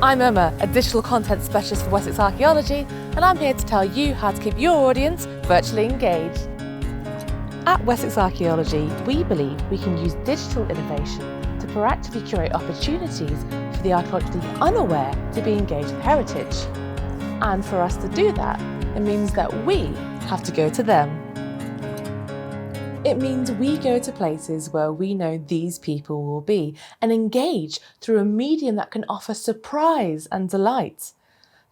I'm Emma, a digital content specialist for Wessex Archaeology, and I'm here to tell you how to keep your audience virtually engaged. At Wessex Archaeology, we believe we can use digital innovation to proactively curate opportunities for the archaeologically unaware to be engaged with heritage. And for us to do that, it means that we have to go to them. It means we go to places where we know these people will be and engage through a medium that can offer surprise and delight.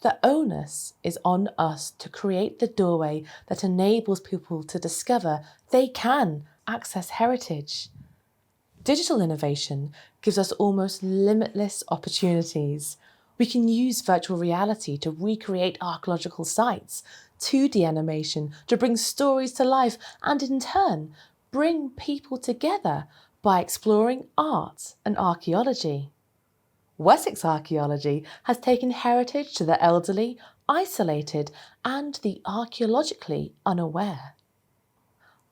The onus is on us to create the doorway that enables people to discover they can access heritage. Digital innovation gives us almost limitless opportunities. We can use virtual reality to recreate archaeological sites, 2D animation to bring stories to life, and in turn, bring people together by exploring art and archaeology. Wessex Archaeology has taken heritage to the elderly, isolated, and the archaeologically unaware.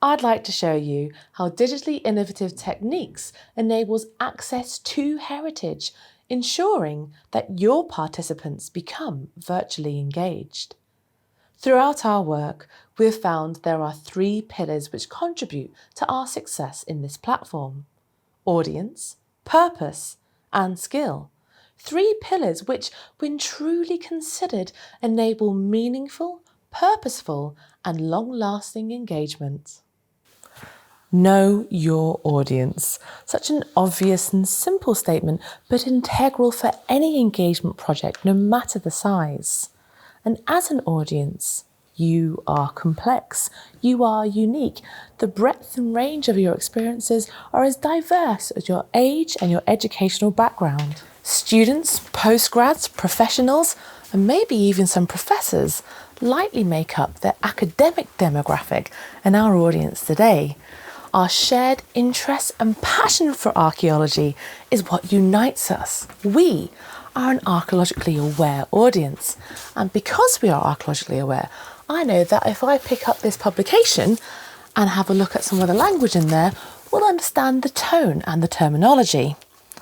I'd like to show you how digitally innovative techniques enables access to heritage, ensuring that your participants become virtually engaged. Throughout our work, we've found there are 3 pillars which contribute to our success in this platform: audience, purpose, and skill. 3 pillars which, when truly considered, enable meaningful, purposeful, and long-lasting engagement. Know your audience. Such an obvious and simple statement, but integral for any engagement project, no matter the size. And as an audience, you are complex, you are unique. The breadth and range of your experiences are as diverse as your age and your educational background. Students, postgrads, professionals, and maybe even some professors lightly make up the academic demographic in our audience today. Our shared interest and passion for archaeology is what unites us. We are an archaeologically aware audience. And because we are archaeologically aware, I know that if I pick up this publication and have a look at some of the language in there, we'll understand the tone and the terminology.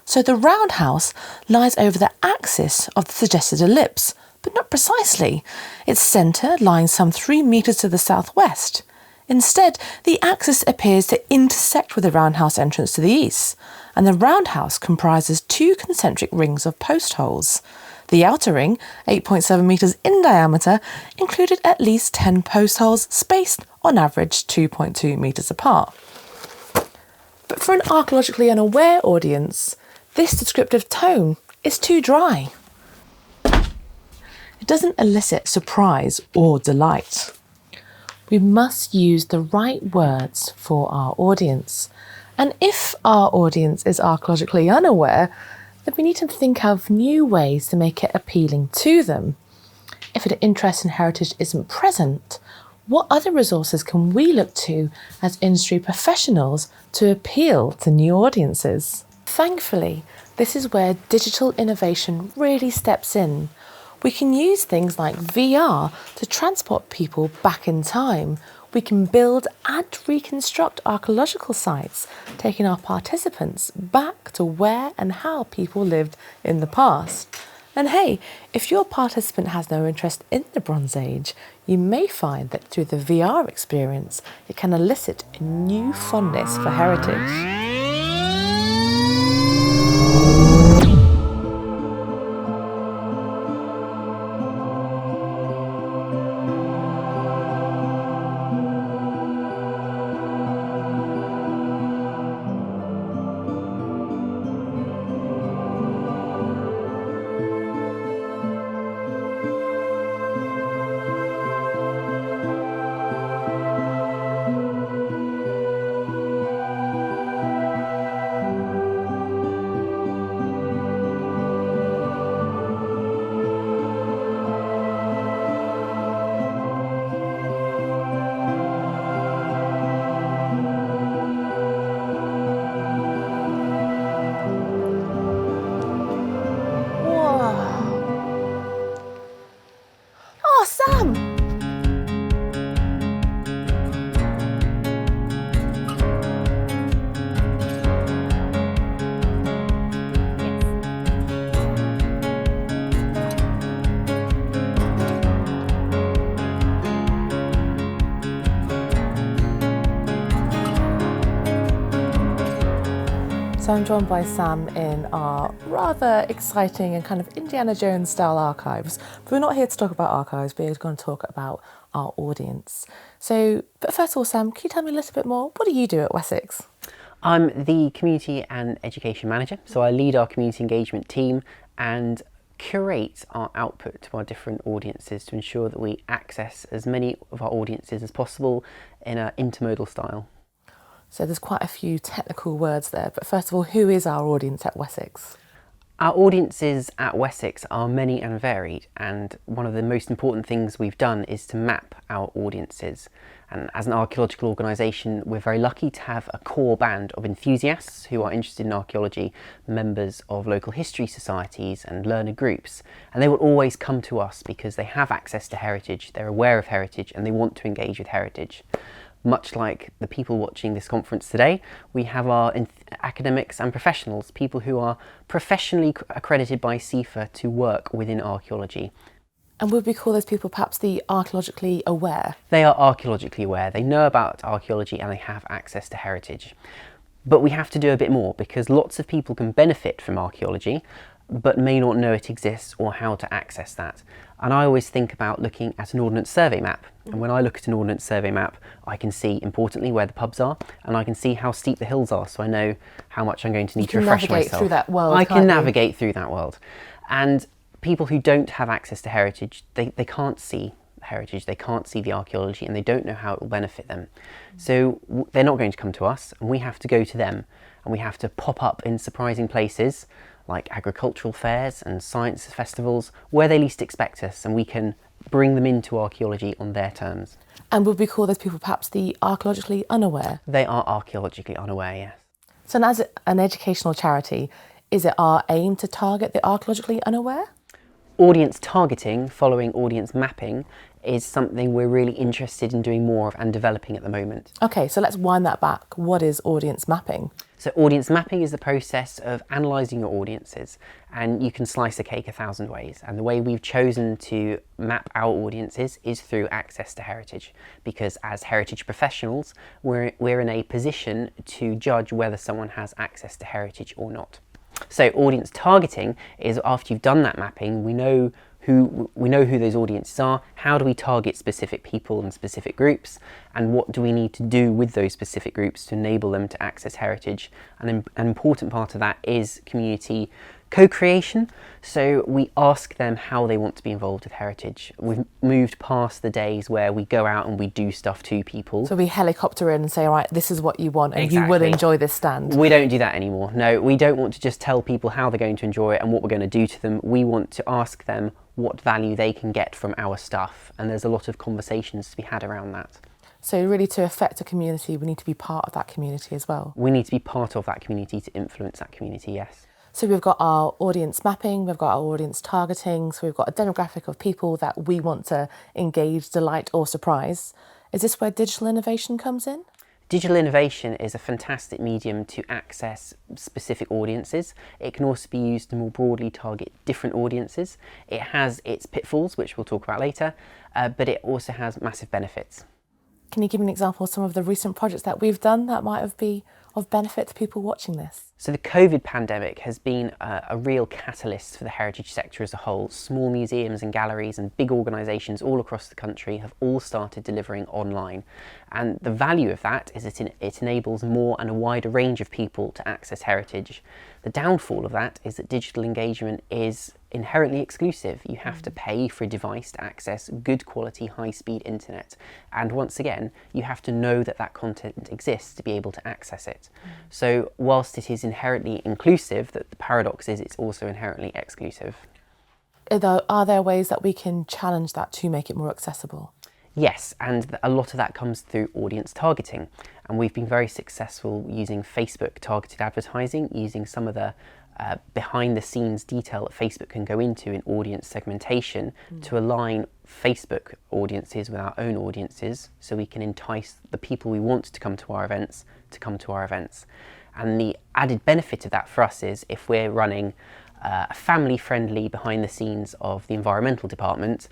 So the roundhouse lies over the axis of the suggested ellipse, but not precisely. Its centre lying some 3 metres to the southwest. Instead, the axis appears to intersect with the roundhouse entrance to the east, and the roundhouse comprises 2 concentric rings of post holes. The outer ring, 8.7 metres in diameter, included at least 10 post holes spaced on average 2.2 metres apart. But for an archaeologically unaware audience, this descriptive tone is too dry. It doesn't elicit surprise or delight. We must use the right words for our audience. And if our audience is archaeologically unaware, then we need to think of new ways to make it appealing to them. If an interest in heritage isn't present, what other resources can we look to as industry professionals to appeal to new audiences? Thankfully, this is where digital innovation really steps in. We can use things like VR to transport people back in time. We can build and reconstruct archaeological sites, taking our participants back to where and how people lived in the past. And hey, if your participant has no interest in the Bronze Age, you may find that through the VR experience, it can elicit a new fondness for heritage. So I'm joined by Sam in our rather exciting and kind of Indiana Jones style archives. But we're not here to talk about archives, we're going to talk about our audience. But first of all, Sam, can you tell me a little bit more? What do you do at Wessex? I'm the Community and Education Manager, so I lead our community engagement team and curate our output to our different audiences to ensure that we access as many of our audiences as possible in an intermodal style. So there's quite a few technical words there, but first of all, who is our audience at Wessex? Our audiences at Wessex are many and varied, and one of the most important things we've done is to map our audiences. And as an archaeological organisation, we're very lucky to have a core band of enthusiasts who are interested in archaeology, members of local history societies and learner groups. And they will always come to us because they have access to heritage, they're aware of heritage, and they want to engage with heritage. Much like the people watching this conference today, we have our academics and professionals, people who are professionally accredited by CIFA to work within archaeology. And would we call those people perhaps the archaeologically aware? They are archaeologically aware, they know about archaeology and they have access to heritage. But we have to do a bit more because lots of people can benefit from archaeology but may not know it exists or how to access that. And I always think about looking at an ordnance survey map. And when I look at an ordnance survey map, I can see importantly where the pubs are and I can see how steep the hills are, so I know how much I'm going to need to refresh myself. Navigate through that world. I can navigate through that world. And people who don't have access to heritage, they can't see heritage, they can't see the archaeology, and they don't know how it will benefit them. So they're not going to come to us, and we have to go to them, and we have to pop up in surprising places like agricultural fairs and science festivals where they least expect us, and we can bring them into archaeology on their terms. And would we call those people perhaps the archaeologically unaware? They are archaeologically unaware, yes. So as an educational charity, is it our aim to target the archaeologically unaware? Audience targeting, following audience mapping, is something we're really interested in doing more of and developing at the moment. Okay, so let's wind that back. What is audience mapping? So audience mapping is the process of analysing your audiences, and you can slice a cake 1,000 ways. And the way we've chosen to map our audiences is through access to heritage, because as heritage professionals, we're in a position to judge whether someone has access to heritage or not. So audience targeting is after you've done that mapping, we know who those audiences are, how do we target specific people and specific groups, and what do we need to do with those specific groups to enable them to access heritage. And an important part of that is community co-creation. So we ask them how they want to be involved with heritage. We've moved past the days where we go out and we do stuff to people. So we helicopter in and say, all right, this is what you want and Exactly. You will enjoy this stand. We don't do that anymore. No, we don't want to just tell people how they're going to enjoy it and what we're going to do to them. We want to ask them what value they can get from our stuff. And there's a lot of conversations to be had around that. So really to affect a community, we need to be part of that community as well. We need to be part of that community to influence that community, yes. So we've got our audience mapping, we've got our audience targeting, so we've got a demographic of people that we want to engage, delight or surprise. Is this where digital innovation comes in? Digital innovation is a fantastic medium to access specific audiences. It can also be used to more broadly target different audiences. It has its pitfalls, which we'll talk about later, but it also has massive benefits. Can you give me an example of some of the recent projects that we've done that might be of benefit to people watching this? So the COVID pandemic has been a real catalyst for the heritage sector as a whole. Small museums and galleries and big organisations all across the country have all started delivering online. And the value of that is that it enables more and a wider range of people to access heritage. The downfall of that is that digital engagement is inherently exclusive. You have to pay for a device to access good quality, high-speed internet. And once again, you have to know that that content exists to be able to access it. So whilst it is inherently inclusive, the paradox is it's also inherently exclusive. Are there ways that we can challenge that to make it more accessible? Yes, and a lot of that comes through audience targeting. And we've been very successful using Facebook targeted advertising, using some of the behind the scenes detail that Facebook can go into in audience segmentation to align Facebook audiences with our own audiences, so we can entice the people we want to come to our events to come to our events. And the added benefit of that for us is if we're running a family friendly behind the scenes of the environmental department,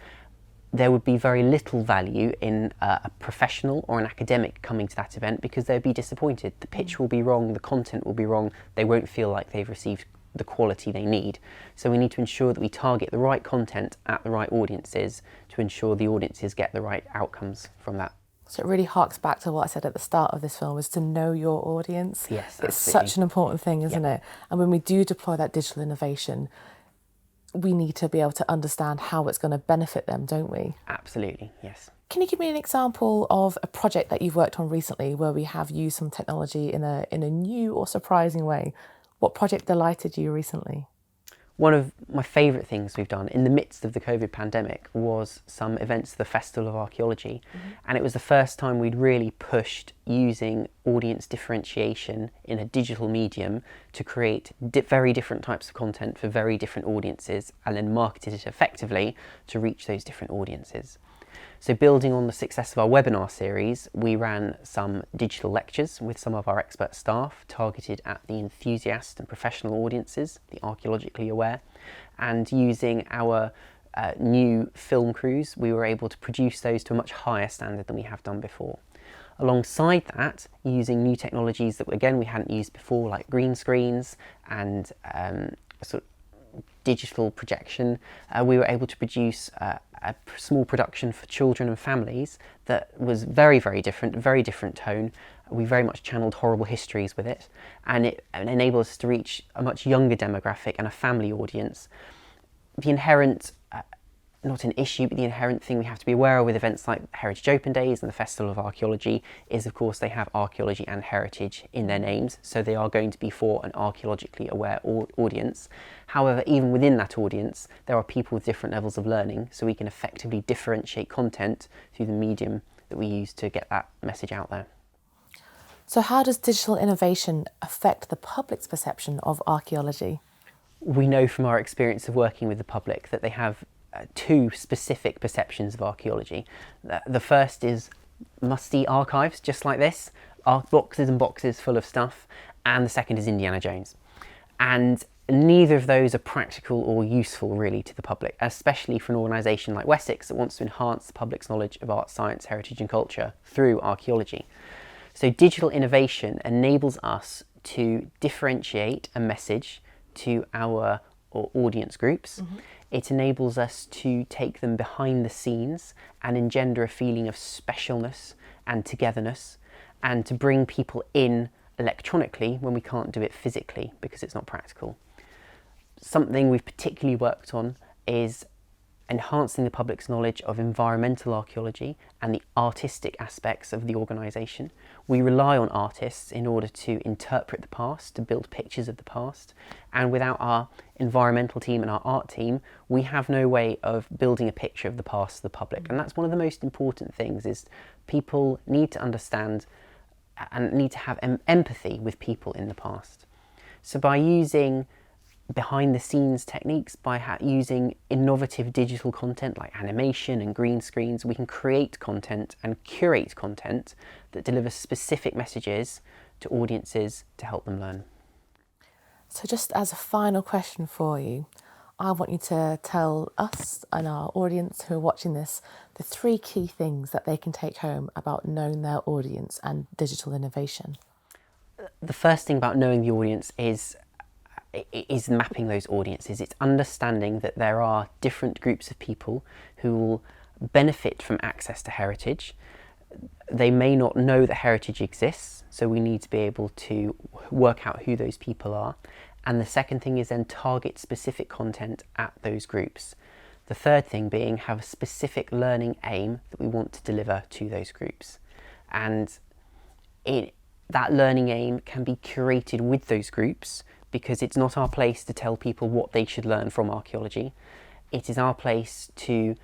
there would be very little value in a professional or an academic coming to that event, because they'd be disappointed. The pitch will be wrong, the content will be wrong, they won't feel like they've received the quality they need. So we need to ensure that we target the right content at the right audiences to ensure the audiences get the right outcomes from that. So it really harks back to what I said at the start of this film, is to know your audience. Yes, it's absolutely. such an important thing, isn't it? And when we do deploy that digital innovation, we need to be able to understand how it's going to benefit them, don't we? Absolutely, yes. Can you give me an example of a project that you've worked on recently where we have used some technology in a new or surprising way? What project delighted you recently? One of my favourite things we've done in the midst of the COVID pandemic was some events at the Festival of Archaeology. And it was the first time we'd really pushed using audience differentiation in a digital medium to create very different types of content for very different audiences, and then marketed it effectively to reach those different audiences. So building on the success of our webinar series, we ran some digital lectures with some of our expert staff targeted at the enthusiast and professional audiences, the archaeologically aware, and using our new film crews, we were able to produce those to a much higher standard than we have done before. Alongside that, using new technologies that again we hadn't used before, like green screens and sort of digital projection, we were able to produce a small production for children and families that was very, very different, very different tone. We very much channeled horrible histories with it, and it enabled us to reach a much younger demographic and a family audience. The inherent, not an issue, but the inherent thing we have to be aware of with events like Heritage Open Days and the Festival of Archaeology is, of course, they have archaeology and heritage in their names, so they are going to be for an archaeologically aware audience. However, even within that audience, there are people with different levels of learning, so we can effectively differentiate content through the medium that we use to get that message out there. So how does digital innovation affect the public's perception of archaeology? We know from our experience of working with the public that they have two specific perceptions of archaeology. The first is musty archives, just like this, boxes and boxes full of stuff, and the second is Indiana Jones. And neither of those are practical or useful really to the public, especially for an organisation like Wessex that wants to enhance the public's knowledge of art, science, heritage and culture through archaeology. So digital innovation enables us to differentiate a message to our audience groups. It enables us to take them behind the scenes and engender a feeling of specialness and togetherness, and to bring people in electronically when we can't do it physically because it's not practical. Something we've particularly worked on is enhancing the public's knowledge of environmental archaeology and the artistic aspects of the organisation. We rely on artists in order to interpret the past, to build pictures of the past, and without our environmental team and our art team, we have no way of building a picture of the past to the public. And that's one of the most important things, is people need to understand and need to have empathy with people in the past. So by using behind the scenes techniques, by using innovative digital content like animation and green screens, we can create content and curate content that delivers specific messages to audiences to help them learn. So just as a final question for you, I want you to tell us and our audience who are watching this the 3 key things that they can take home about knowing their audience and digital innovation. The first thing about knowing the audience is mapping those audiences. It's understanding that there are different groups of people who will benefit from access to heritage. They may not know that heritage exists, so we need to be able to work out who those people are. And the second thing is then target specific content at those groups. The third thing being have a specific learning aim that we want to deliver to those groups. And that learning aim can be curated with those groups, because it's not our place to tell people what they should learn from archaeology. It is our place to,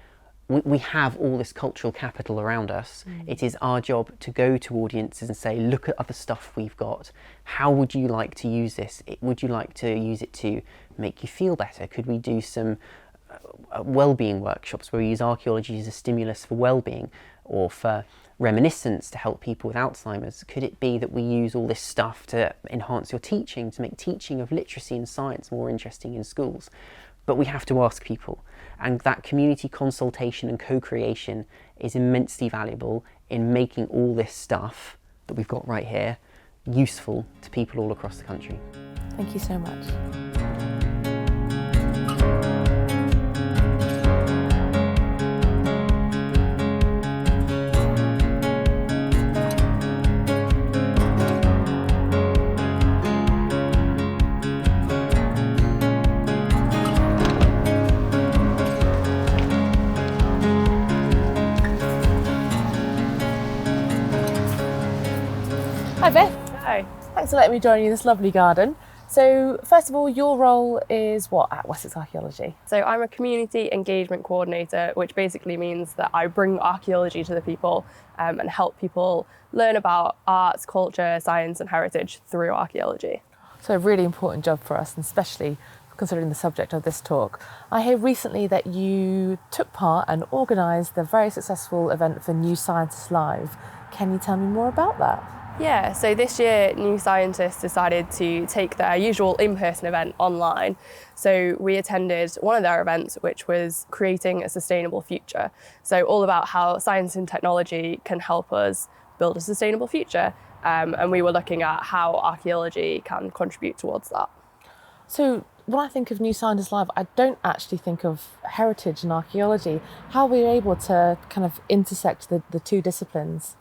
we have all this cultural capital around us. It is our job to go to audiences and say, look at other stuff we've got. How would you like to use this? Would you like to use it to make you feel better? Could we do some wellbeing workshops where we use archaeology as a stimulus for wellbeing, or for reminiscence to help people with Alzheimer's? Could it be that we use all this stuff to enhance your teaching, to make teaching of literacy and science more interesting in schools? But we have to ask people, And that community consultation and co-creation is immensely valuable in making all this stuff that we've got right here useful to people all across the country. Thank you so much. Hi Beth. Hi. Thanks for letting me join you in this lovely garden. So first of all, your role is what at Wessex Archaeology? So I'm a community engagement coordinator, which basically means that I bring archaeology to the people and help people learn about arts, culture, science and heritage through archaeology. So a really important job for us, and especially considering the subject of this talk. I hear recently that you took part and organised the very successful event for New Scientists Live. Can you tell me more about that? Yeah, so this year New Scientists decided to take their usual in-person event online. So we attended one of their events, which was creating a sustainable future. So all about how science and technology can help us build a sustainable future. And we were looking at how archaeology can contribute towards that. So when I think of New Scientists Live, I don't actually think of heritage and archaeology. How were you able to kind of intersect the two disciplines?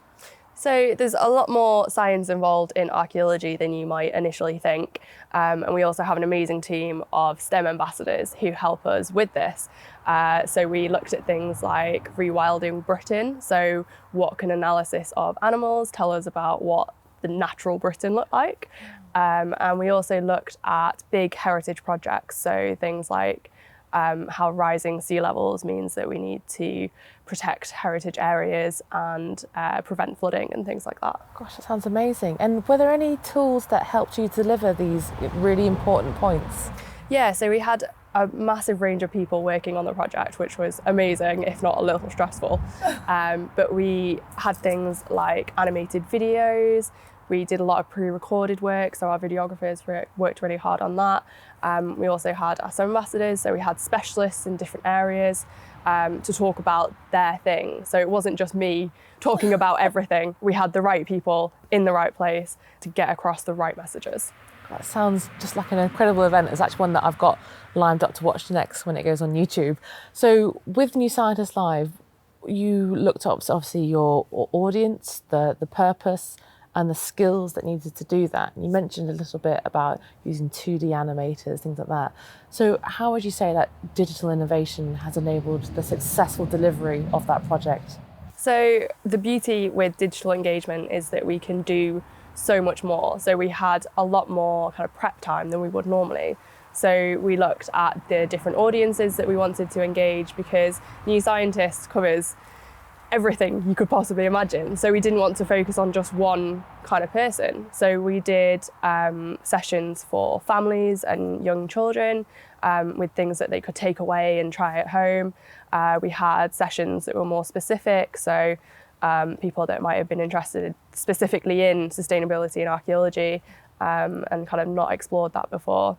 So there's a lot more science involved in archaeology than you might initially think. And we also have an amazing team of STEM ambassadors who help us with this. So we looked at things like rewilding Britain. So what can analysis of animals tell us about what the natural Britain looked like? And we also looked at big heritage projects. So things like how rising sea levels means that we need to protect heritage areas and prevent flooding and things like that. Gosh, that sounds amazing. And were there any tools that helped you deliver these really important points? Yeah, so we had a massive range of people working on the project, which was amazing, if not a little stressful. But we had things like animated videos. We did a lot of pre-recorded work, so our videographers worked really hard on that. We also had our STEM ambassadors, so we had specialists in different areas to talk about their thing. So it wasn't just me talking about everything. We had the right people in the right place to get across the right messages. That sounds just like an incredible event. It's actually one that I've got lined up to watch next when it goes on YouTube. So with New Scientists Live, you looked up obviously your audience, the purpose, and the skills that needed to do that. And you mentioned a little bit about using 2D animators, things like that. So how would you say that digital innovation has enabled the successful delivery of that project? So the beauty with digital engagement is that we can do so much more. So we had a lot more kind of prep time than we would normally. So we looked at the different audiences that we wanted to engage, because New Scientists covers everything you could possibly imagine. So we didn't want to focus on just one kind of person. So we did sessions for families and young children with things that they could take away and try at home. We had sessions that were more specific. So people that might have been interested specifically in sustainability and archaeology and kind of not explored that before.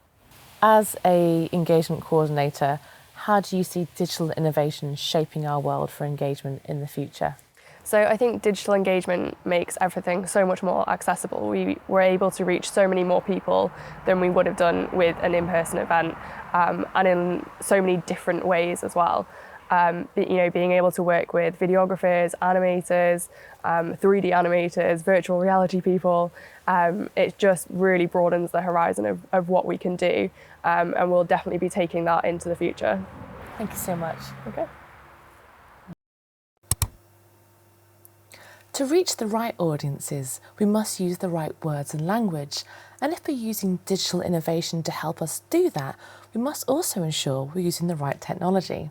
As a engagement coordinator, how do you see digital innovation shaping our world for engagement in the future? So I think digital engagement makes everything so much more accessible. We were able to reach so many more people than we would have done with an in-person event, and in so many different ways as well. Being able to work with videographers, animators, 3D animators, virtual reality people, it just really broadens the horizon of what we can do, and we'll definitely be taking that into the future. Thank you so much. Okay. To reach the right audiences, we must use the right words and language. And if we're using digital innovation to help us do that, we must also ensure we're using the right technology.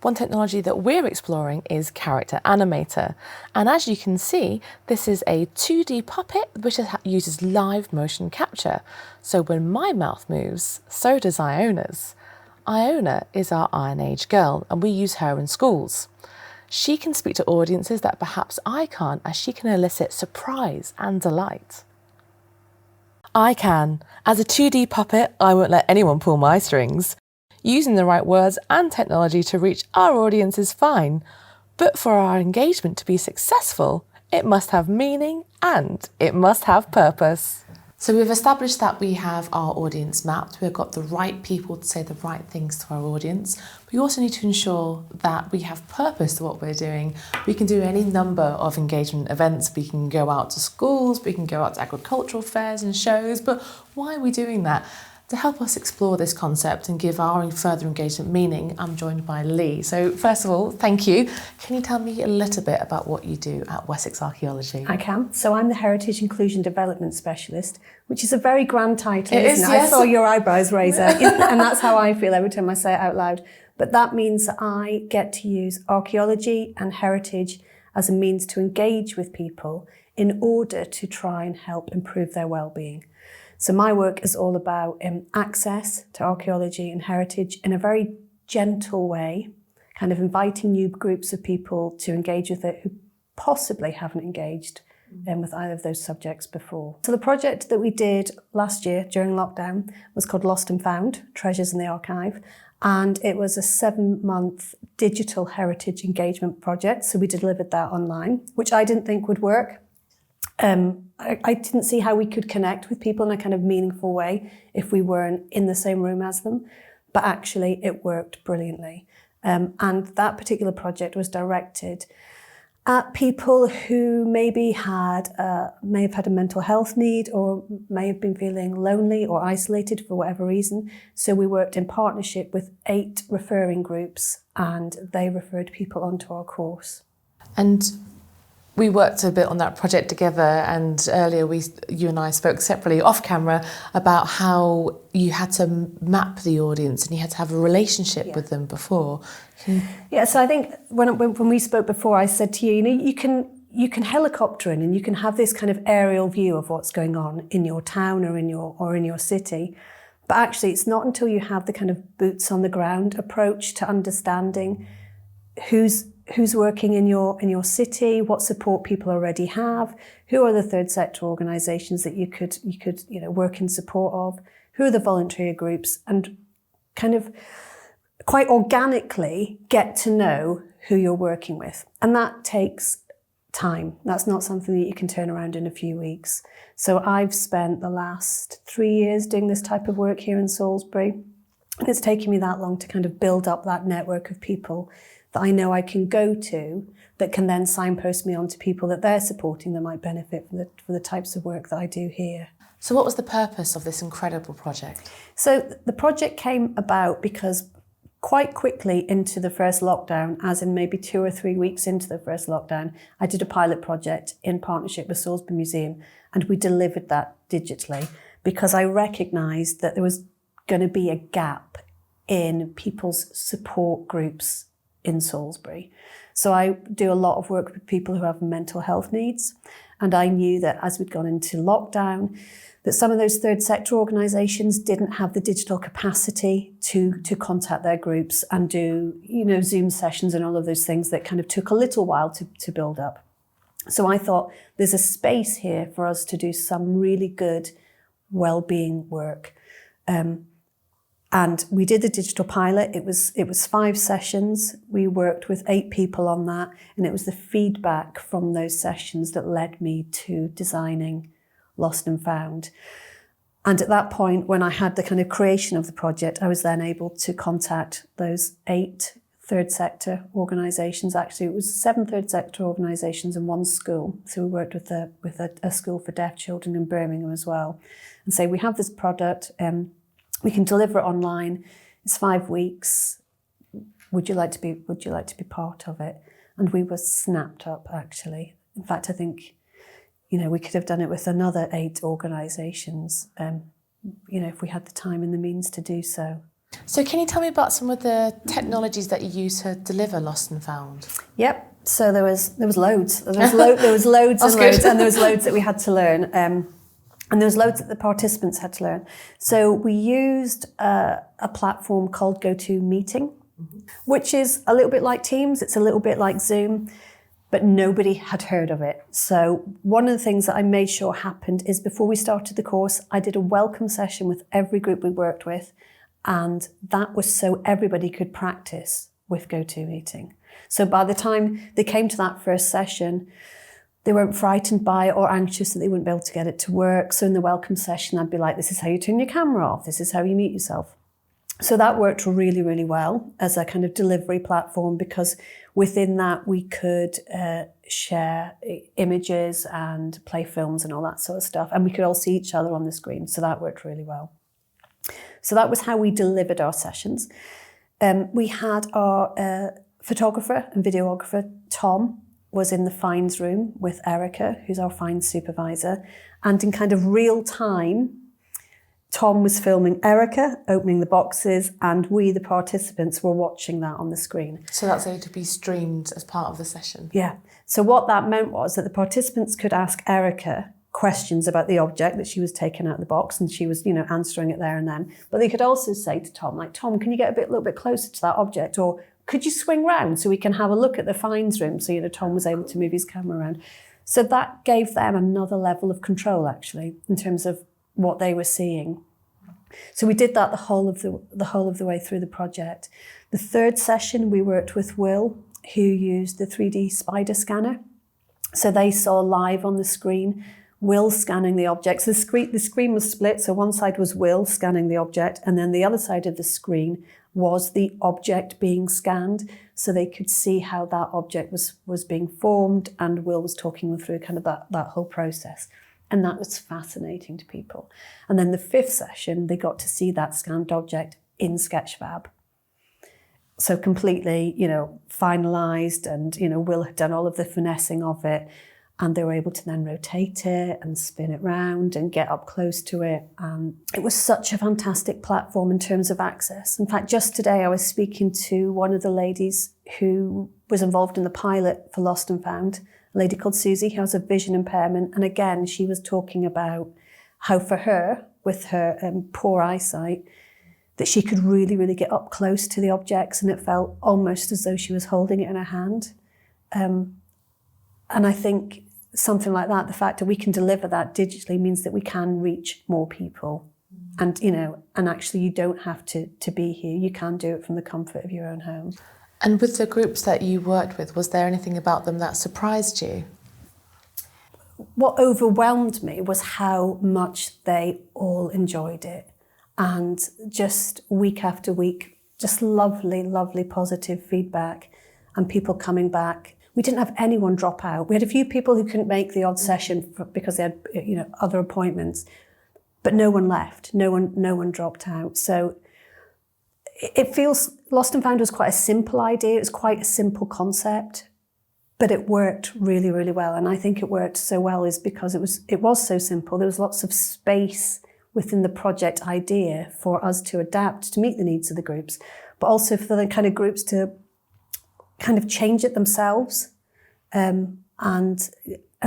One technology that we're exploring is Character Animator. And as you can see, this is a 2D puppet which uses live motion capture. So when my mouth moves, so does Iona's. Iona is our Iron Age girl, and we use her in schools. She can speak to audiences that perhaps I can't, as she can elicit surprise and delight. I can. As a 2D puppet, I won't let anyone pull my strings. Using the right words and technology to reach our audience is fine, but for our engagement to be successful, it must have meaning and it must have purpose. So we've established that we have our audience mapped, we've got the right people to say the right things to our audience. We also need to ensure that we have purpose to what we're doing. We can do any number of engagement events, we can go out to schools, we can go out to agricultural fairs and shows, but why are we doing that? To help us explore this concept and give our further engagement meaning, I'm joined by Lee. So first of all, thank you. Can you tell me a little bit about what you do at Wessex Archaeology? I can. So I'm the Heritage Inclusion Development Specialist, which is a very grand title, It isn't is, it? yes. I saw your eyebrows raise up, and that's how I feel every time I say it out loud. But that means that I get to use archaeology and heritage as a means to engage with people in order to try and help improve their well-being. So my work is all about access to archaeology and heritage in a very gentle way, kind of inviting new groups of people to engage with it who possibly haven't engaged with either of those subjects before. So the project that we did last year during lockdown was called Lost and Found, Treasures in the Archive. And it was a 7-month digital heritage engagement project. So we delivered that online, which I didn't think would work. I didn't see how we could connect with people in a kind of meaningful way if we weren't in the same room as them. But actually it worked brilliantly. And that particular project was directed at people who maybe may have had a mental health need or may have been feeling lonely or isolated for whatever reason. So we worked in partnership with 8 referring groups and they referred people onto our course. And we worked a bit on that project together, and earlier you and I spoke separately off camera about how you had to map the audience and you had to have a relationship with them before. Yeah, so I think when we spoke before, I said to you, you can helicopter in and you can have this kind of aerial view of what's going on in your town or in your city. But actually, it's not until you have the kind of boots on the ground approach to understanding who's working in your city, what support people already have, who are the third sector organisations that you could work in support of, who are the volunteer groups, and kind of quite organically get to know who you're working with. And that takes time. That's not something that you can turn around in a few weeks. So I've spent the last 3 years doing this type of work here in Salisbury. And it's taken me that long to kind of build up that network of people that I know I can go to that can then signpost me on to people that they're supporting that might benefit from the types of work that I do here. So what was the purpose of this incredible project? So the project came about because quite quickly into the first lockdown, as in maybe 2 or 3 weeks into the first lockdown, I did a pilot project in partnership with Salisbury Museum, and we delivered that digitally because I recognised that there was going to be a gap in people's support groups in Salisbury. So I do a lot of work with people who have mental health needs, and I knew that as we'd gone into lockdown, that some of those third sector organisations didn't have the digital capacity to contact their groups and do, Zoom sessions and all of those things that kind of took a little while to build up. So I thought there's a space here for us to do some really good wellbeing work. And we did the digital pilot. It was 5 sessions. We worked with 8 people on that, and it was the feedback from those sessions that led me to designing Lost and Found. And at that point, when I had the kind of creation of the project, I was then able to contact those 8 third sector organisations. Actually, it was 7 third sector organisations and 1 school. So we worked with a school for deaf children in Birmingham as well, and say, we have this product. We can deliver it online. It's 5 weeks. Would you like to be part of it? And we were snapped up, actually. In fact, I think, we could have done it with another 8 organisations, if we had the time and the means to do so. So can you tell me about some of the technologies that you use to deliver Lost and Found? Yep. So there was loads. There was loads and loads, and there was loads that we had to learn. And there was loads that the participants had to learn. So we used a platform called GoToMeeting, which is a little bit like Teams. It's a little bit like Zoom, but nobody had heard of it. So one of the things that I made sure happened is before we started the course, I did a welcome session with every group we worked with. And that was so everybody could practice with GoToMeeting. So by the time they came to that first session, they weren't frightened by it or anxious that they wouldn't be able to get it to work. So in the welcome session, I'd be like, this is how you turn your camera off. This is how you mute yourself. So that worked really, really well as a kind of delivery platform, because within that we could share images and play films and all that sort of stuff. And we could all see each other on the screen. So that worked really well. So that was how we delivered our sessions. We had our photographer and videographer, Tom, was in the fines room with Erica, who's our fines supervisor. And in kind of real time, Tom was filming Erica, opening the boxes, and we, the participants, were watching that on the screen. So that's able to be streamed as part of the session? Yeah. So what that meant was that the participants could ask Erica questions about the object that she was taking out of the box, and she was, answering it there and then. But they could also say to Tom, like, Tom, can you get a little bit closer to that object? Or could you swing round so we can have a look at the fines room? So, Tom was able to move his camera around. So that gave them another level of control, actually, in terms of what they were seeing. So we did that the whole of the way through the project. The third session, we worked with Will, who used the 3D Spider scanner. So they saw live on the screen Will scanning the objects. The screen was split, so one side was Will scanning the object, and then the other side of the screen was the object being scanned, so they could see how that object was being formed, and Will was talking them through kind of that whole process. And that was fascinating to people. And then the fifth session, they got to see that scanned object in Sketchfab. So completely, finalised, and, Will had done all of the finessing of it, and they were able to then rotate it and spin it round and get up close to it. And it was such a fantastic platform in terms of access. In fact, just today I was speaking to one of the ladies who was involved in the pilot for Lost and Found, a lady called Susie, who has a vision impairment. And again, she was talking about how for her, with her poor eyesight, that she could really, really get up close to the objects, and it felt almost as though she was holding it in her hand. And I think something like that, the fact that we can deliver that digitally, means that we can reach more people. And, and actually you don't have to be here. You can do it from the comfort of your own home. And with the groups that you worked with, was there anything about them that surprised you? What overwhelmed me was how much they all enjoyed it. And just week after week, just lovely, lovely positive feedback, and people coming back. We didn't have anyone drop out. We had a few people who couldn't make the odd session because they had, other appointments, but no one left. No one dropped out. So it feels Lost and Found was quite a simple idea. It was quite a simple concept, but it worked really, really well. And I think it worked so well is because it was so simple. There was lots of space within the project idea for us to adapt to meet the needs of the groups, but also for the kind of groups to kind of change it themselves. And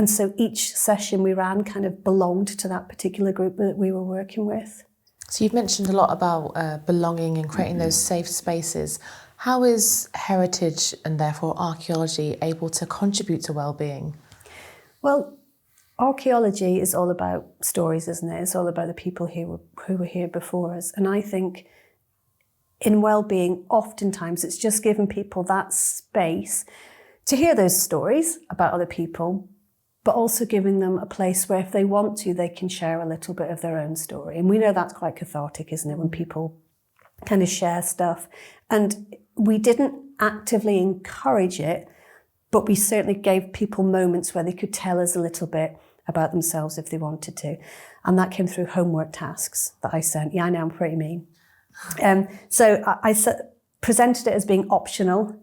so each session we ran kind of belonged to that particular group that we were working with. So you've mentioned a lot about belonging and creating those safe spaces. How is heritage and therefore archaeology able to contribute to wellbeing? Well, archaeology is all about stories, isn't it? It's all about the people who were here before us. And I think in wellbeing, oftentimes it's just giving people that space to hear those stories about other people, but also giving them a place where if they want to, they can share a little bit of their own story. And we know that's quite cathartic, isn't it, when people kind of share stuff. And we didn't actively encourage it, but we certainly gave people moments where they could tell us a little bit about themselves if they wanted to. And that came through homework tasks that I sent. Yeah, I know, I'm pretty mean. So I presented it as being optional,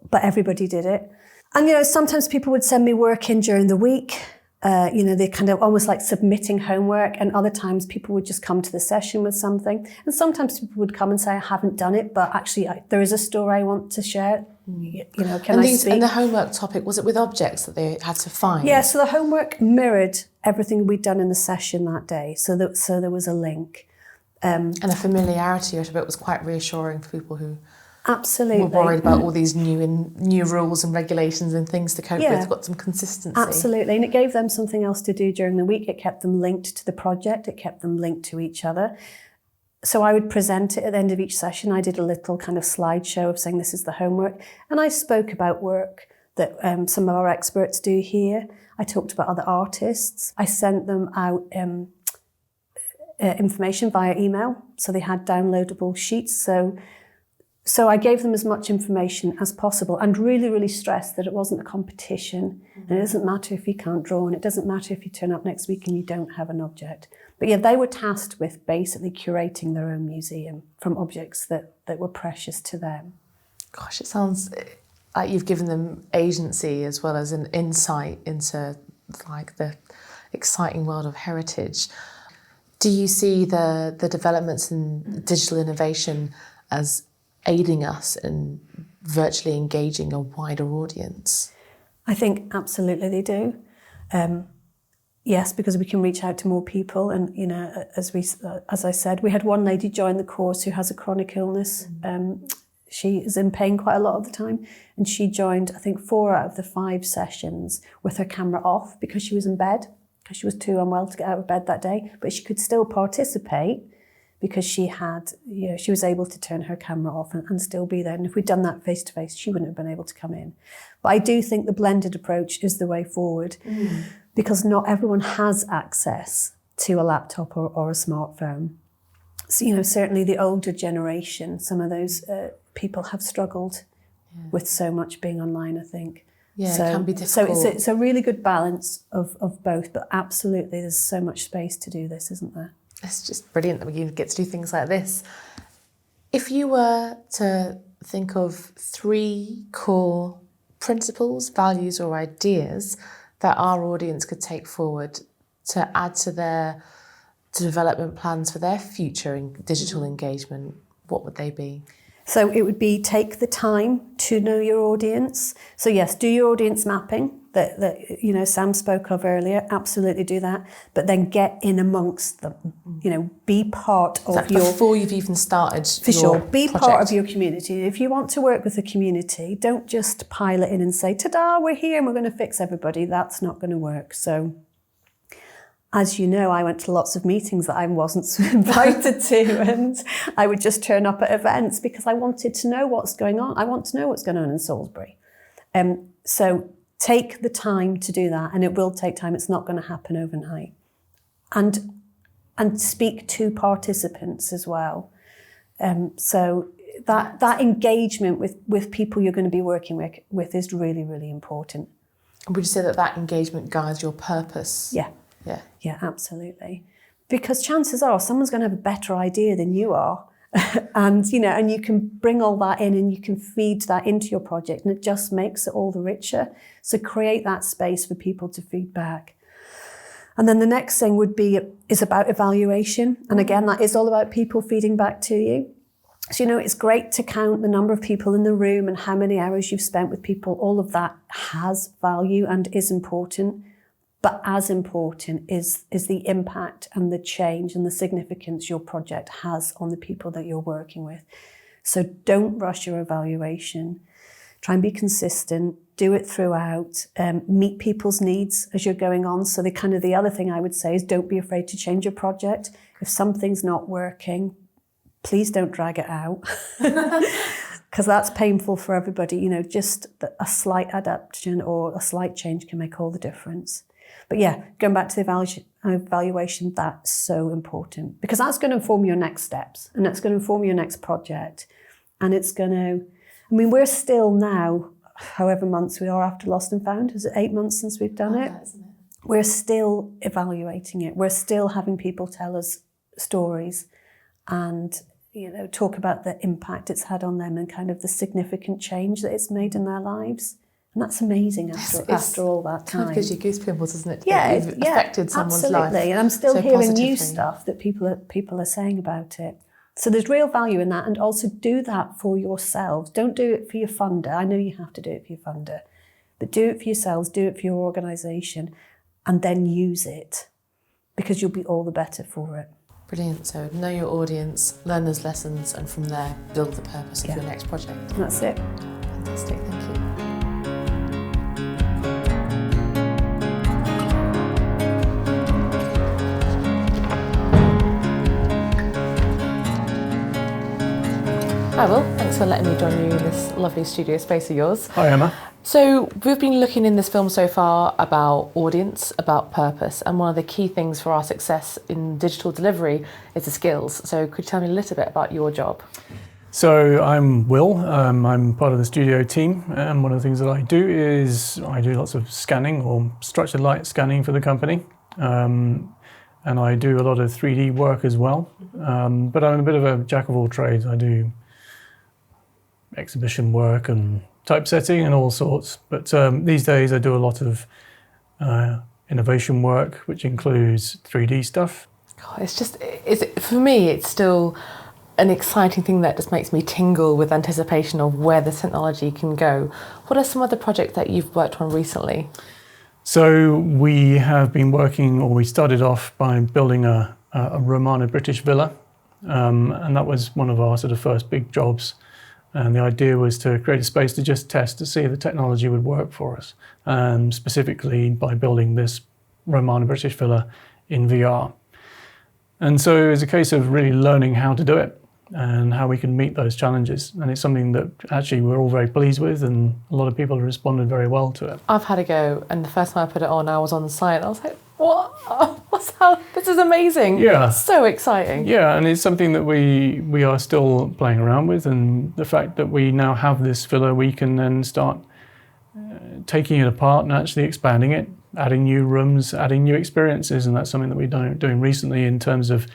but everybody did it. And, sometimes people would send me work in during the week. They kind of almost like submitting homework, and other times people would just come to the session with something. And sometimes people would come and say, I haven't done it, but actually there is a story I want to share. Can I speak? And the homework topic, was it with objects that they had to find? Yeah, so the homework mirrored everything we'd done in the session that day. So there was a link. And the familiarity of it was quite reassuring for people who absolutely were worried about all these new rules and regulations and things to cope with. Got some consistency. Absolutely, and it gave them something else to do during the week. It kept them linked to the project. It kept them linked to each other. So I would present it at the end of each session. I did a little kind of slideshow of saying this is the homework. And I spoke about work that some of our experts do here. I talked about other artists. I sent them out information via email. So they had downloadable sheets. So I gave them as much information as possible and really, really stressed that it wasn't a competition. And it doesn't matter if you can't draw, and it doesn't matter if you turn up next week and you don't have an object. But yeah, they were tasked with basically curating their own museum from objects that were precious to them. Gosh, it sounds like you've given them agency as well as an insight into like the exciting world of heritage. Do you see the developments in digital innovation as aiding us in virtually engaging a wider audience? I think absolutely they do. Yes, because we can reach out to more people, and you know, as I said, we had one lady join the course who has a chronic illness. She is in pain quite a lot of the time, and she joined, I think, 4 out of the 5 sessions with her camera off because she was in bed, because she was too unwell to get out of bed that day, but she could still participate because she had, you know, she was able to turn her camera off and still be there. And if we'd done that face to face, she wouldn't have been able to come in. But I do think the blended approach is the way forward. Because not everyone has access to a laptop or a smartphone. So, you know, certainly the older generation, some of those people have struggled with so much being online, I think. Yeah, so, it can be difficult. So it's a really good balance of both, but absolutely there's so much space to do this, isn't there? It's just brilliant that we get to do things like this. If you were to think of 3 core principles, values or ideas that our audience could take forward to add to their development plans for their future in digital engagement, what would they be? So it would be take the time to know your audience. So yes, do your audience mapping that you know Sam spoke of earlier. Absolutely do that. But then get in amongst them. You know, be part of your... Before you've even started For sure. Be project. part of your community. If you want to work with a community, don't just pile it in and say, ta-da, we're here and we're going to fix everybody. That's not going to work. So as you know, I went to lots of meetings that I wasn't invited to, and I would just turn up at events because I wanted to know what's going on. I want to know what's going on in Salisbury. So take the time to do that, and it will take time. It's not going to happen overnight. And speak to participants as well. So that engagement with people you're going to be working with is really, really important. Would you say that engagement guides your purpose? Yeah, absolutely. Because chances are someone's going to have a better idea than you are. And you can bring all that in and you can feed that into your project, and it just makes it all the richer. So create that space for people to feed back. And then the next thing is about evaluation. And again, that is all about people feeding back to you. So, it's great to count the number of people in the room and how many hours you've spent with people. All of that has value and is important. But as important is the impact and the change and the significance your project has on the people that you're working with. So don't rush your evaluation. Try and be consistent. Do it throughout. Meet people's needs as you're going on. So the other thing I would say is don't be afraid to change your project. If something's not working, please don't drag it out. Because that's painful for everybody. Just a slight adaptation or a slight change can make all the difference. But yeah, going back to the evaluation, that's so important because that's going to inform your next steps and that's going to inform your next project. And it's going to, we're still now, however months we are after Lost and Found, is it 8 months since we've done it? Isn't it? We're still evaluating it. We're still having people tell us stories and, talk about the impact it's had on them and kind of the significant change that it's made in their lives. And that's amazing after all that time. Kind of gives you goosebumps, doesn't it? Yeah, You've affected someone's absolutely. life. And I'm still so hearing positively. new stuff that people are saying about it. So there's real value in that, and also do that for yourselves. Don't do it for your funder. I know you have to do it for your funder, but do it for yourselves, do it for your organisation, and then use it because you'll be all the better for it. Brilliant. So know your audience, learn those lessons, and from there build the purpose of your next project. And that's it. Fantastic. Thank you. Hi Will, thanks for letting me join you in this lovely studio space of yours. Hi Emma. So we've been looking in this film so far about audience, about purpose, and one of the key things for our success in digital delivery is the skills. So could you tell me a little bit about your job? So I'm Will, I'm part of the studio team, and one of the things that I do is I do lots of scanning or structured light scanning for the company, and I do a lot of 3D work as well, but I'm a bit of a jack of all trades. I do exhibition work and typesetting and all sorts, but these days I do a lot of innovation work, which includes 3D stuff. God, for me, it's still an exciting thing that just makes me tingle with anticipation of where the technology can go. What are some other projects that you've worked on recently? So we have been working, or we started off by building a Romano-British villa, and that was one of our sort of first big jobs. And the idea was to create a space to just test to see if the technology would work for us, specifically by building this Romano-British villa in VR. And so it was a case of really learning how to do it and how we can meet those challenges. And it's something that actually we're all very pleased with, and a lot of people have responded very well to it. I've had a go, and the first time I put it on, I was on site, and I was like, this is amazing. Yeah. So exciting. Yeah, and it's something that we are still playing around with, and the fact that we now have this villa, we can then start taking it apart and actually expanding it, adding new rooms, adding new experiences, and that's something that we're doing recently in terms of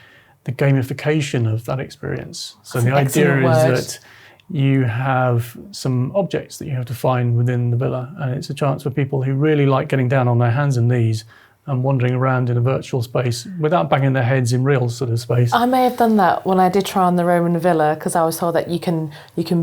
the gamification of that experience. So the idea is that you have some objects that you have to find within the villa, and it's a chance for people who really like getting down on their hands and knees and wandering around in a virtual space without banging their heads in real sort of space. I may have done that when I did try on the Roman villa, because I was told that you can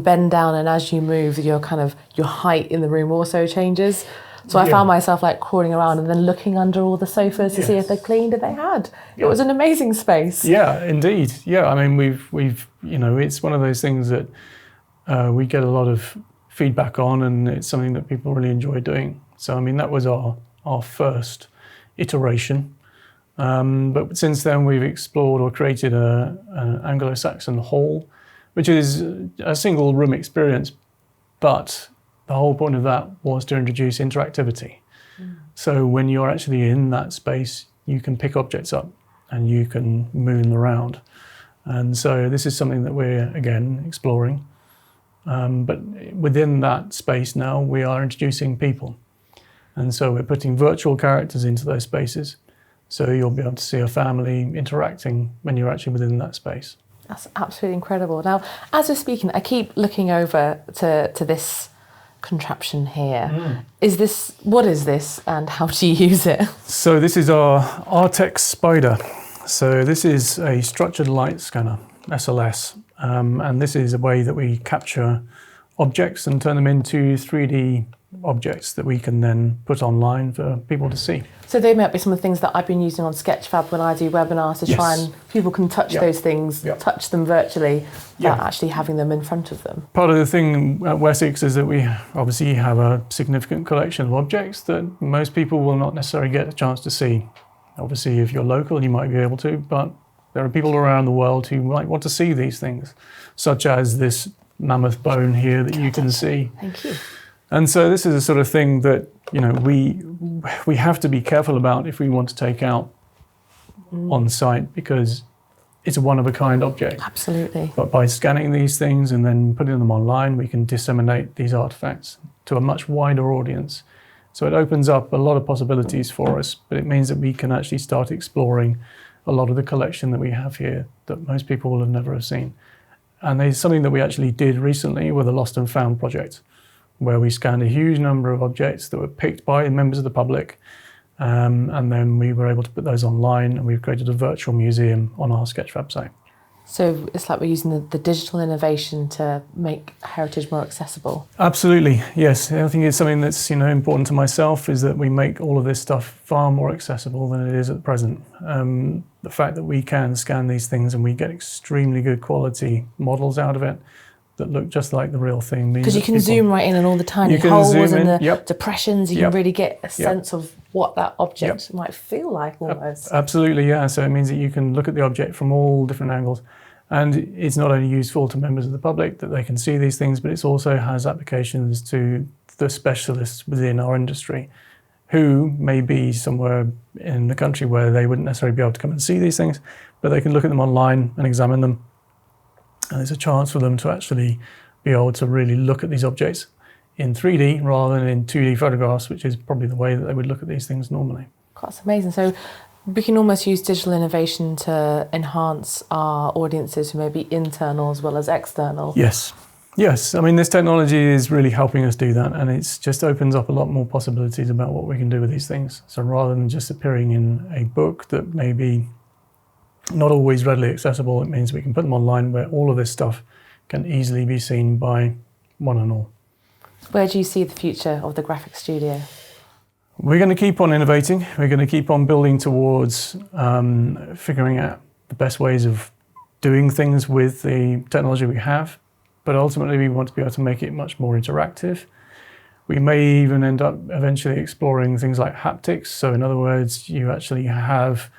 bend down, and as you move, your height in the room also changes. So I found myself like crawling around and then looking under all the sofas to see if they're cleaned, and they had. It was an amazing space. Yeah, indeed. Yeah, I mean, we've it's one of those things that we get a lot of feedback on, and it's something that people really enjoy doing. So I mean, that was our first iteration. But since then, we've explored or created an Anglo-Saxon Hall, which is a single room experience, but the whole point of that was to introduce interactivity. So when you're actually in that space, you can pick objects up and you can move them around. And so this is something that we're, again, exploring. But within that space now, we are introducing people. And so we're putting virtual characters into those spaces. So you'll be able to see a family interacting when you're actually within that space. That's absolutely incredible. Now, as we're speaking, I keep looking over to this contraption here. What is this and how do you use it? So this is our Artex Spider. So this is a structured light scanner, SLS, and this is a way that we capture objects and turn them into 3D objects that we can then put online for people to see. So they might be some of the things that I've been using on Sketchfab when I do webinars to try and people can touch those things, touch them virtually without actually having them in front of them. Part of the thing at Wessex is that we obviously have a significant collection of objects that most people will not necessarily get a chance to see. Obviously, if you're local, you might be able to, but there are people around the world who might want to see these things, such as this mammoth bone here that you can see. Thank you. And so this is a sort of thing that, we have to be careful about if we want to take out on site, because it's a one-of-a-kind object. Absolutely. But by scanning these things and then putting them online, we can disseminate these artifacts to a much wider audience. So it opens up a lot of possibilities for us, but it means that we can actually start exploring a lot of the collection that we have here that most people will have never have seen. And there's something that we actually did recently with a Lost and Found project, where we scanned a huge number of objects that were picked by members of the public, and then we were able to put those online, and we've created a virtual museum on our Sketchfab site. So it's like we're using the digital innovation to make heritage more accessible. Absolutely, yes. I think it's something that's important to myself, is that we make all of this stuff far more accessible than it is at present. The fact that we can scan these things and we get extremely good quality models out of it that look just like the real thing. Because you can zoom right in on all the tiny holes and the depressions. You can really get a sense of what that object might feel like almost. Absolutely, yeah. So it means that you can look at the object from all different angles. And it's not only useful to members of the public that they can see these things, but it also has applications to the specialists within our industry who may be somewhere in the country where they wouldn't necessarily be able to come and see these things, but they can look at them online and examine them. And it's a chance for them to actually be able to really look at these objects in 3D rather than in 2D photographs, which is probably the way that they would look at these things normally. That's amazing. So we can almost use digital innovation to enhance our audiences who may be internal as well as external. Yes. Yes. I mean, this technology is really helping us do that, and it's just opens up a lot more possibilities about what we can do with these things. So rather than just appearing in a book that may be not always readily accessible, it means we can put them online where all of this stuff can easily be seen by one and all. Where do you see the future of the graphic studio? We're going to keep on innovating. We're going to keep on building towards figuring out the best ways of doing things with the technology we have. But ultimately, we want to be able to make it much more interactive. We may even end up eventually exploring things like haptics. So in other words, you actually have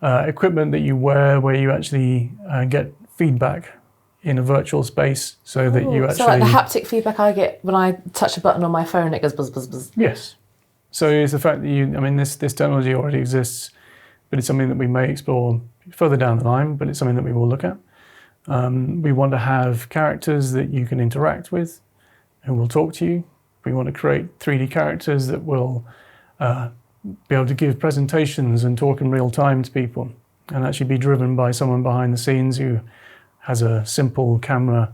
equipment that you wear where you actually get feedback in a virtual space so that you actually... So like the haptic feedback I get when I touch a button on my phone, it goes buzz, buzz, buzz. Yes. So it's the fact that this technology already exists, but it's something that we may explore further down the line, but it's something that we will look at. We want to have characters that you can interact with, who will talk to you. We want to create 3D characters that will be able to give presentations and talk in real time to people, and actually be driven by someone behind the scenes who has a simple camera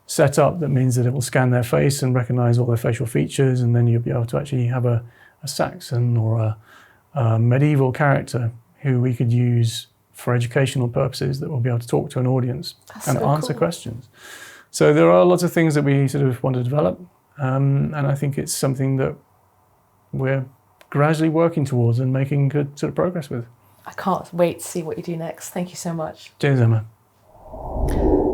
setup that means that it will scan their face and recognize all their facial features, and then you'll be able to actually have a Saxon or a medieval character who we could use for educational purposes that will be able to talk to an audience and answer questions. So there are lots of things that we sort of want to develop, and I think it's something that we're gradually working towards and making good sort of progress with. I can't wait to see what you do next. Thank you so much. Cheers, Emma.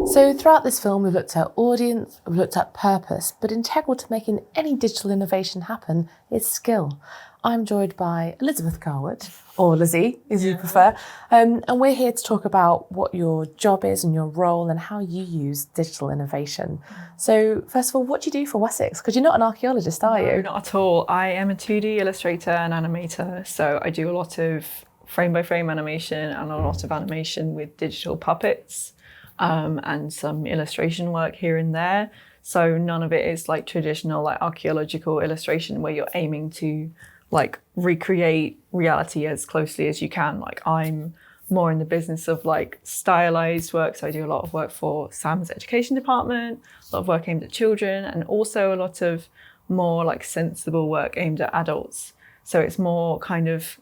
So throughout this film, we've looked at audience, we've looked at purpose, but integral to making any digital innovation happen is skill. I'm joined by Elizabeth Garwood, or Lizzie, as you prefer, and we're here to talk about what your job is and your role and how you use digital innovation. So first of all, what do you do for Wessex? Because you're not an archaeologist, are you? No, not at all. I am a 2D illustrator and animator, so I do a lot of frame-by-frame animation and a lot of animation with digital puppets. And some illustration work here and there. So none of it is like traditional like archaeological illustration where you're aiming to like recreate reality as closely as you can. Like I'm more in the business of like stylized work. So I do a lot of work for Sam's education department, a lot of work aimed at children, and also a lot of more like sensible work aimed at adults. So it's more kind of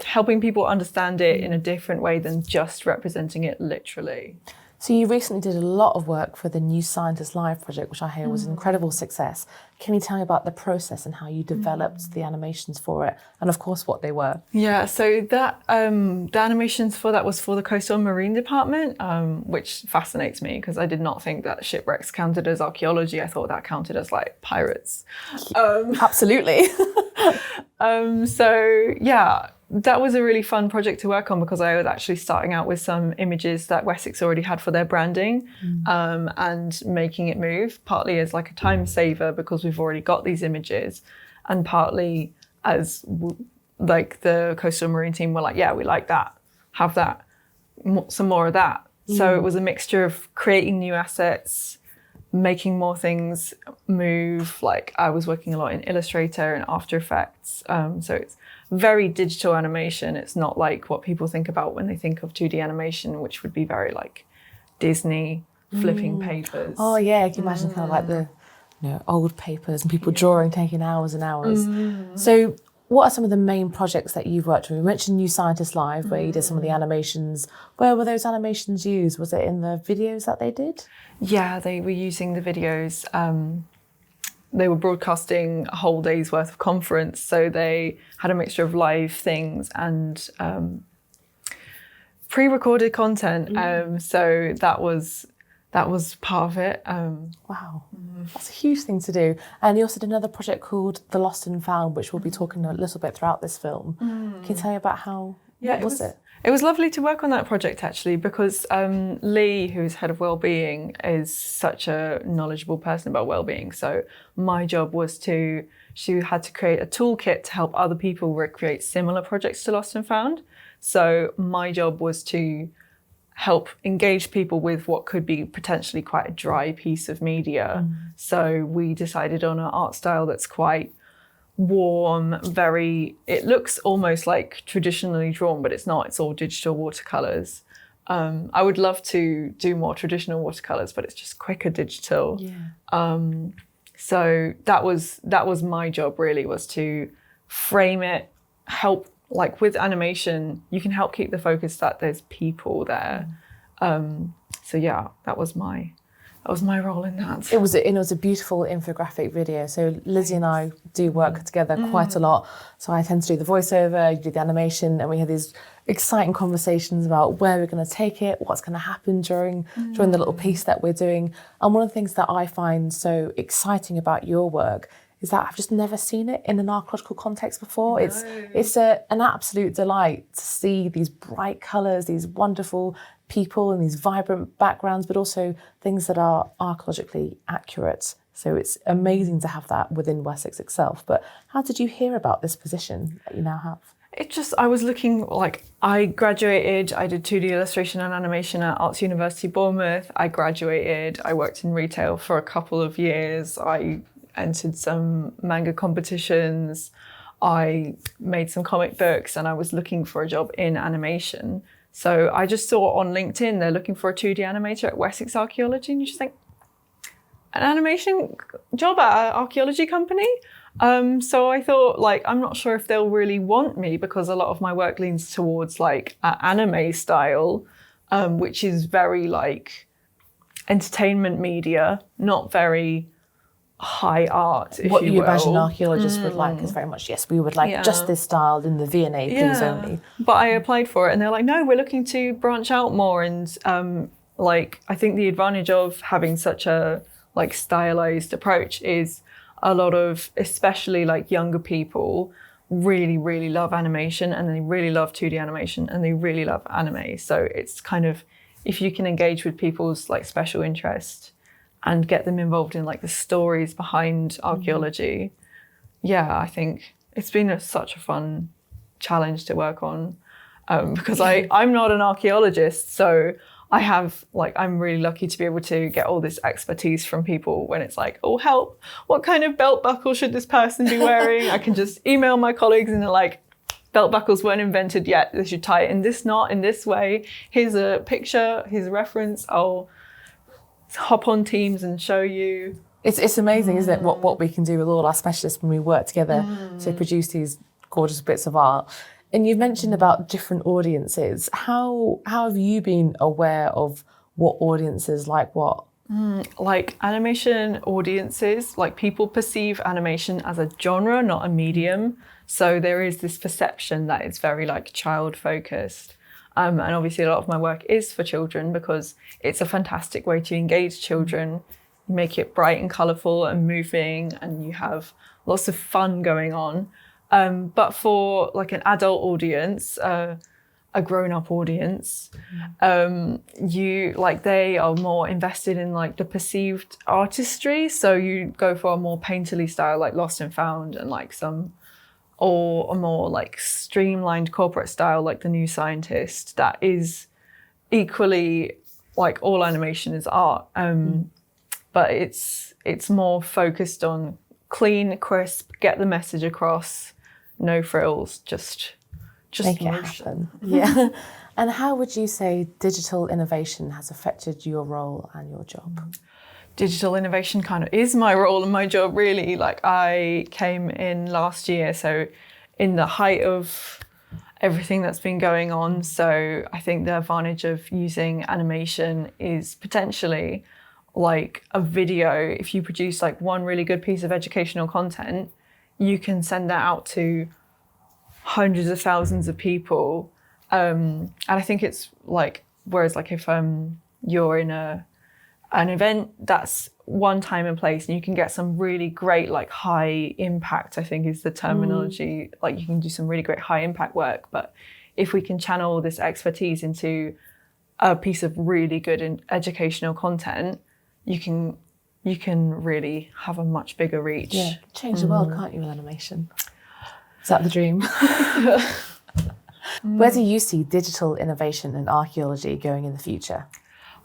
helping people understand it in a different way than just representing it literally. So you recently did a lot of work for the New Scientist Live project, which I hear was an incredible success. Can you tell me about the process and how you developed the animations for it, and of course what they were? Yeah, so that the animations for that was for the Coastal and Marine Department, which fascinates me because I did not think that shipwrecks counted as archaeology. I thought that counted as like pirates. Absolutely. So yeah, that was a really fun project to work on because I was actually starting out with some images that Wessex already had for their branding and making it move, partly as like a time saver because we've already got these images, and partly as like the Coastal Marine team were like, yeah, we like that, have that, some more of that. So it was a mixture of creating new assets, making more things move. Like I was working a lot in Illustrator and After Effects. So it's very digital animation. It's not like what people think about when they think of 2D animation, which would be very like Disney flipping papers. Oh yeah, I can imagine kind of like the old papers and people drawing, taking hours and hours. So what are some of the main projects that you've worked on? We mentioned New Scientist Live, where you did some of the animations. Where were those animations used? Was it in the videos that they did? Yeah, they were using the videos. They were broadcasting a whole day's worth of conference, so they had a mixture of live things and pre-recorded content. So that was part of it. Wow, that's a huge thing to do. And you also did another project called The Lost and Found, which we'll be talking a little bit throughout this film. Can you tell me about what was it? It was lovely to work on that project actually, because Lee, who's head of wellbeing, is such a knowledgeable person about wellbeing. So my job was she had to create a toolkit to help other people recreate similar projects to Lost and Found. So my job was to help engage people with what could be potentially quite a dry piece of media. So we decided on an art style that's quite warm, it looks almost like traditionally drawn, but it's not. It's all digital watercolors. I would love to do more traditional watercolors, but it's just quicker digital. So that was my job really, was to frame it, help, like with animation, you can help keep the focus that there's people there. So yeah, that was my role in that. It was a beautiful infographic video. So Lizzie and I do work together quite a lot. So I tend to do the voiceover, you do the animation, and we had these exciting conversations about where we're going to take it, what's going to happen during the little piece that we're doing. And one of the things that I find so exciting about your work is that I've just never seen it in an archaeological context before. No. It's an absolute delight to see these bright colours, these wonderful people and these vibrant backgrounds, but also things that are archaeologically accurate. So it's amazing to have that within Wessex itself. But how did you hear about this position that you now have? I was looking, I graduated, I did 2D illustration and animation at Arts University Bournemouth. I graduated, I worked in retail for a couple of years. I entered some manga competitions. I made some comic books, and I was looking for a job in animation. So I just saw on LinkedIn, they're looking for a 2D animator at Wessex Archaeology, and you just think, an animation job at an archaeology company? So I thought, I'm not sure if they'll really want me, because a lot of my work leans towards anime style, which is very entertainment media, not very high art, if what you you will. imagine archaeologists would like is very much, yes, we would like just this style in the V&A, please only. But I applied for it, and they're like, no, we're looking to branch out more. And I think the advantage of having such a stylized approach is a lot of, especially younger people, really, really love animation, and they really love 2D animation, and they really love anime. So it's kind of, if you can engage with people's special interest and get them involved in the stories behind archaeology. I think it's been such a fun challenge to work on, because I'm not an archaeologist, so I have I'm really lucky to be able to get all this expertise from people when it's oh help, what kind of belt buckle should this person be wearing? I can just email my colleagues and they're belt buckles weren't invented yet, they should tie it in this knot in this way, here's a picture, here's a reference, I'll hop on Teams and show you. It's amazing, isn't it, what we can do with all our specialists when we work together to produce these gorgeous bits of art. And you've mentioned about different audiences. How have you been aware of what audiences like what? Animation audiences, people perceive animation as a genre, not a medium. So there is this perception that it's very child focused. And obviously a lot of my work is for children, because it's a fantastic way to engage children. You make it bright and colourful and moving, and you have lots of fun going on. But for an adult audience, a grown-up audience, they are more invested in the perceived artistry. So you go for a more painterly style, like Lost and Found, and or a more streamlined corporate style, like The New Scientist, that is equally all animation is art. But it's more focused on clean, crisp, get the message across, no frills, just make it happen. Yeah. And how would you say digital innovation has affected your role and your job? Digital innovation kind of is my role and my job, really. I came in last year, so in the height of everything that's been going on. So I think the advantage of using animation is potentially a video. If you produce one really good piece of educational content, you can send that out to hundreds of thousands of people. And I think it's whereas if you're in an event, that's one time and place, and you can get some really great high impact, I think is the terminology. You can do some really great high impact work. But if we can channel this expertise into a piece of really good educational content, you can really have a much bigger reach. Yeah, change the world, can't you, with animation? Is that the dream? Where do you see digital innovation in archaeology going in the future?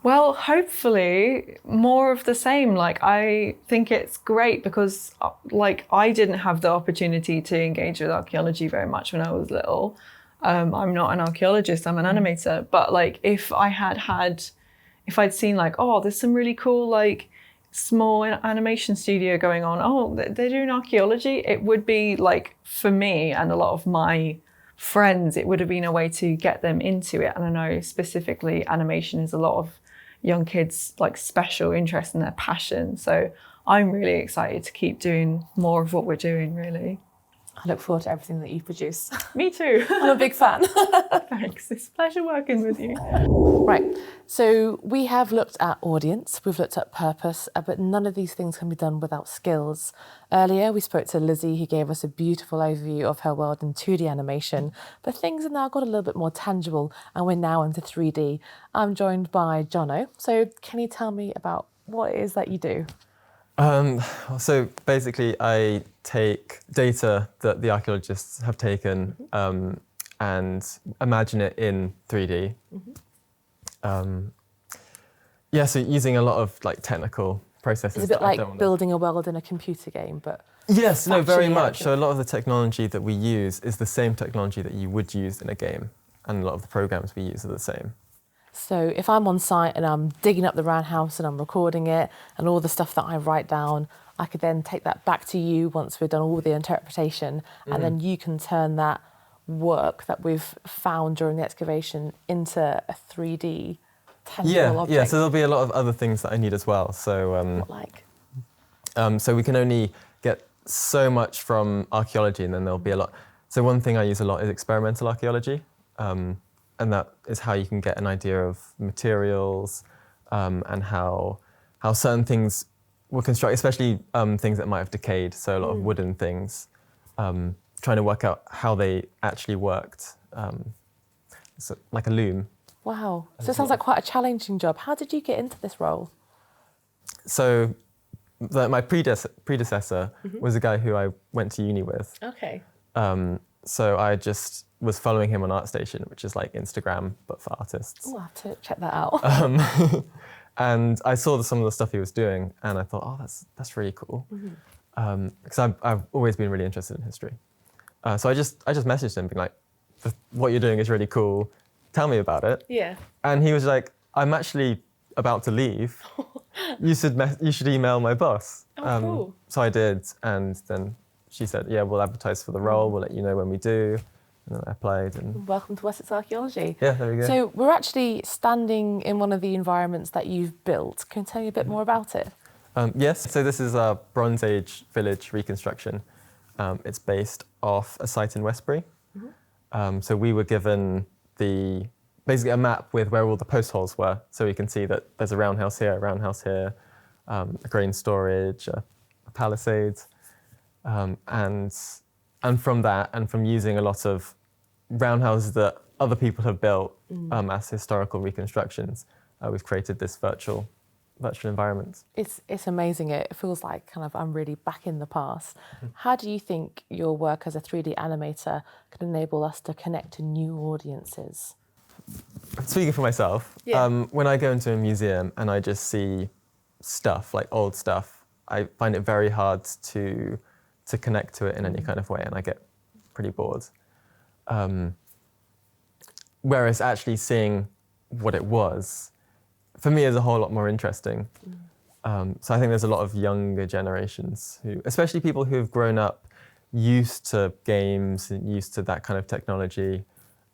Well, hopefully more of the same. Like, I think it's great because like I didn't have the opportunity to engage with archaeology very much when I was little. I'm not an archaeologist, I'm an animator. But like if I'd seen like, oh, there's some really cool like small animation studio going on. Oh, they're doing archaeology. It would be like, for me and a lot of my friends, it would have been a way to get them into it. And I know specifically animation is a lot of young kids' like special interest and their passion. So I'm really excited to keep doing more of what we're doing, really. I look forward to everything that you produce. Me too. I'm a big fan. Thanks. It's a pleasure working with you. Right, so we have looked at audience, we've looked at purpose, but none of these things can be done without skills. Earlier, we spoke to Lizzie, who gave us a beautiful overview of her world in 2D animation, but things have now got a little bit more tangible, and we're now into 3D. I'm joined by Jono. So can you tell me about what it is that you do? So basically, I take data that the archaeologists have taken and imagine it in 3D. So using a lot of like technical processes. It's a bit like building a world in a computer game, but yes, no, very much. accurate. So a lot of the technology that we use is the same technology that you would use in a game, and a lot of the programs we use are the same. So if I'm on site and I'm digging up the roundhouse and I'm recording it and all the stuff that I write down, I could then take that back to you once we've done all the interpretation, and then you can turn that work that we've found during the excavation into a 3D tangible object. Yeah, so there'll be a lot of other things that I need as well. So, What like? so we can only get so much from archaeology, and then there'll be a lot. So one thing I use a lot is experimental archaeology. And that is how you can get an idea of materials and how certain things were constructed, especially things that might have decayed, so a lot of wooden things, trying to work out how they actually worked, so like a loom. Wow, so it sounds like quite a challenging job. How did you get into this role? So my predecessor was a guy who I went to uni with. Okay. So I just was following him on ArtStation, which is like Instagram, but for artists. Oh, I'll have to check that out. And I saw some of the stuff he was doing, and I thought, oh, that's really cool. Because I've always been really interested in history. So I just messaged him, being like, what you're doing is really cool. Tell me about it. Yeah. And he was like, I'm actually about to leave. You should email my boss. Oh, cool. So I did, and then she said, yeah, we'll advertise for the role. We'll let you know when we do. And then I applied. And Welcome to Wessex Archaeology. yeah, there we go. So we're actually standing in one of the environments that you've built. Can you tell me a bit more about it? Yes, so this is our Bronze Age village reconstruction. It's based off a site in Westbury. So we were given basically a map with where all the post holes were. So you can see that there's a roundhouse here, a grain storage, a palisade. And from that, and from using a lot of roundhouses that other people have built as historical reconstructions, we've created this virtual environment. It's amazing. It feels like kind of I'm really back in the past. How do you think your work as a 3D animator can enable us to connect to new audiences? Speaking for myself, when I go into a museum and I just see stuff, like old stuff, I find it very hard to connect to it in any kind of way, and I get pretty bored. Whereas actually seeing what it was, for me, is a whole lot more interesting. So I think there's a lot of younger generations who, especially people who have grown up used to games and used to that kind of technology,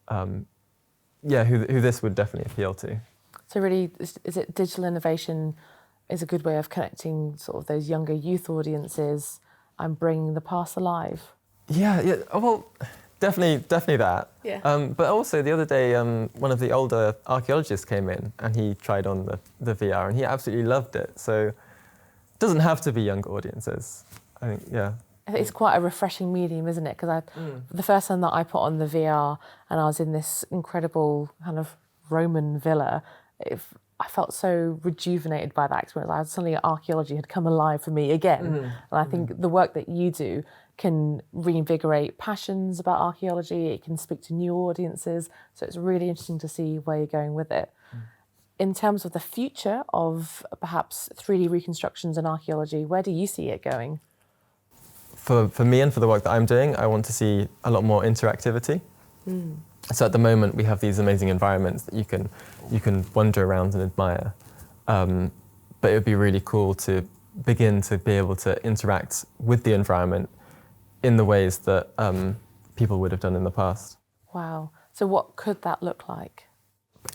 who this would definitely appeal to. So really, is it digital innovation is a good way of connecting sort of those younger youth audiences and bringing the past alive? Yeah. Well, definitely that. Yeah. But also the other day, one of the older archaeologists came in and he tried on the VR and he absolutely loved it. So it doesn't have to be younger audiences. I think, yeah. It's quite a refreshing medium, isn't it? Because the first time that I put on the VR and I was in this incredible kind of Roman villa, I felt so rejuvenated by that experience. Suddenly archaeology had come alive for me again. And I think the work that you do can reinvigorate passions about archaeology. It can speak to new audiences. So it's really interesting to see where you're going with it. In terms of the future of perhaps 3D reconstructions in archaeology, where do you see it going? For me and for the work that I'm doing, I want to see a lot more interactivity. So at the moment we have these amazing environments that you can wander around and admire. But it would be really cool to begin to be able to interact with the environment in the ways that people would have done in the past. Wow. So what could that look like?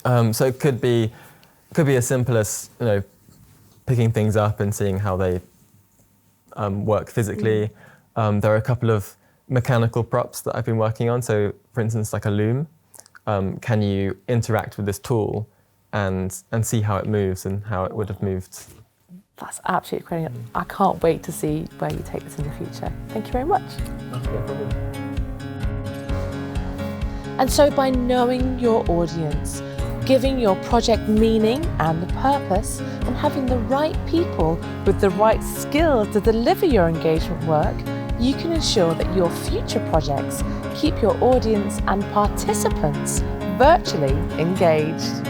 So it could be as simple as picking things up and seeing how they work physically. There are a couple of mechanical props that I've been working on. So for instance, like a loom, can you interact with this tool and see how it moves and how it would have moved? That's absolutely great. I can't wait to see where you take this in the future. Thank you very much. No problem. And so by knowing your audience, giving your project meaning and purpose, and having the right people with the right skills to deliver your engagement work, you can ensure that your future projects keep your audience and participants virtually engaged.